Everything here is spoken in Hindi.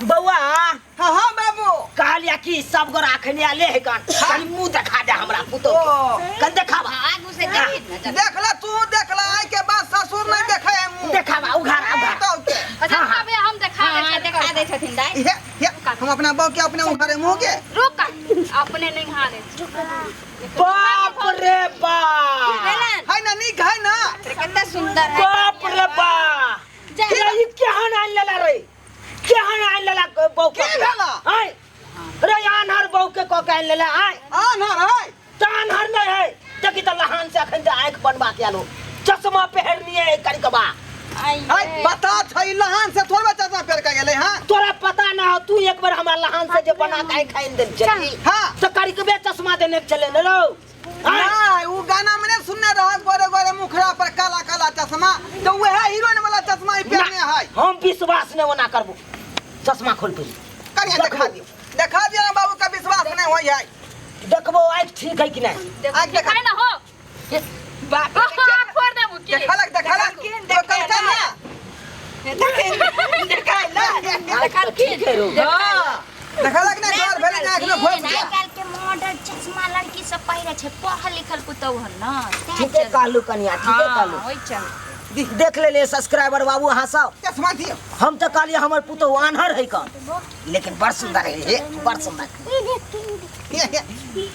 बउआ हाँ हाँ बाबू कहलिया कि सब गोरा अखने आले है कान खाली मुंह दिखा दे हमरा पुतो कन देखावा आगू से देखी देखला तू देखला आई के बाद ससुर नहीं देखे है मुंह देखावा उघार उघार तो के अच्छा अबे हम देखा दे छथिन दाई ये हम अपना बाप के अपने उखाड़े मुंह के रुक अपने नहीं हारे बाप रे बाप है ना नी है ना कितना सुंदर है बाप रे बाप ये क्या आन लेला रे क्या आन लेला बहू के के भेला हाय रे आनहर बहू के को के लेला हाय आनहर है तानहर नहीं है देखी त लहान से अखन से आंख बनवा के आलो चश्मा पहननी है करिकबा हाय बता थई लहान से थोड़ा चश्मा पहन के गेले हां तोरा पता ना हो तू एक बार हमरा लहान से जे बना के खाइन दे चली हां तो करिकबे चश्मा देने चले न रो हां वो गाना मैंने सुनने रहा गोरे गोरे मुखड़ा पर काला काला चश्मा तो वह हीरोइन वाला चश्मा ही पहने है हम विश्वास नहीं होना करबो चश्मा खोल पे करिया दिखा दिया ना बाबू का विश्वास नहीं होई है देखबो आंख ठीक है कि नहीं आंख देखा ना हो बाप फोड़ दे मुकी देखा लग तो करता ना देखा ठीक है रो देखा लग ना घर भेले ना आंख में घोस गया आजकल के मॉडर्न चश्मा लड़की सब पहिरे छे पढ़ल लिखल पुतौ हन ना ठीक है कालू कनिया ठीक है कालू ओइ चल देख ले सब्सक्राइबर बाबू अहाँ सब चश्मा दियो हम तो कहलिए हमर पुतो आनहर है कौन लेकिन बड़ सुंदर है बड़ सुंदर ये